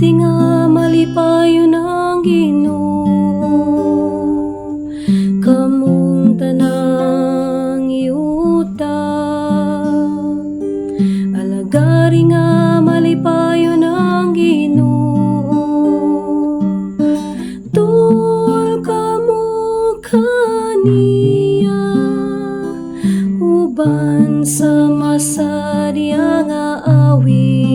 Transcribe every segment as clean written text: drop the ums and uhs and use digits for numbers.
tinga malipayon ang Ginoo, kamong tanang yuta. Alagari nga malipayon ang Ginoo, tul kamo kaniya, uban sa masadya nga awit.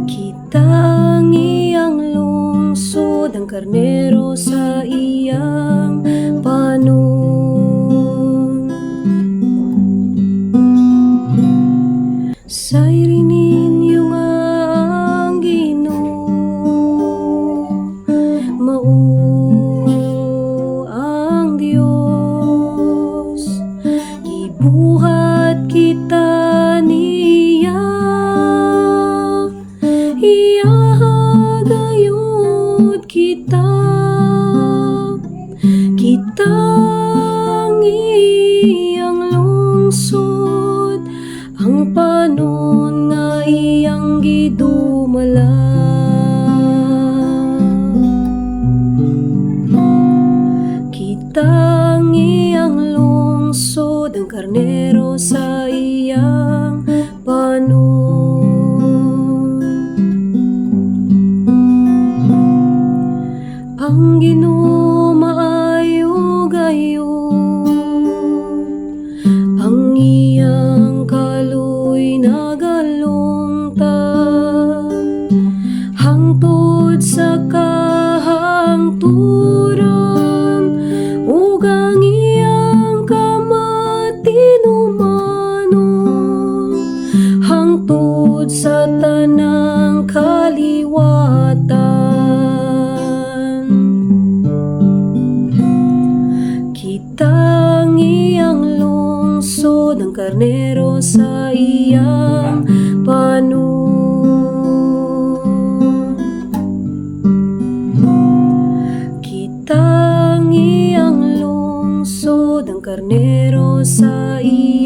Kitang iyang lungsod, ang karnero sa iyang panon. Sayrinin yung ang Ginoo, mao ang Dios. Gibuhat kita niya, iyahagayod kita. Kitang iyang lungsod, ang panon nga iyang gidumala. Kitang iyang lungsod, ang karnero sa iyang panon. Ang Ginoo maayo gayon, ang iyang kaluy nagalungtad, hangtod sa kahangturan, ug ang iyang kamatinumanon, hangtod sa tanang kaliwatan. Kitang iyang lungsod, ang karnero sa iyang panon. Kitang iyang lungsod, ang karnero sa iyang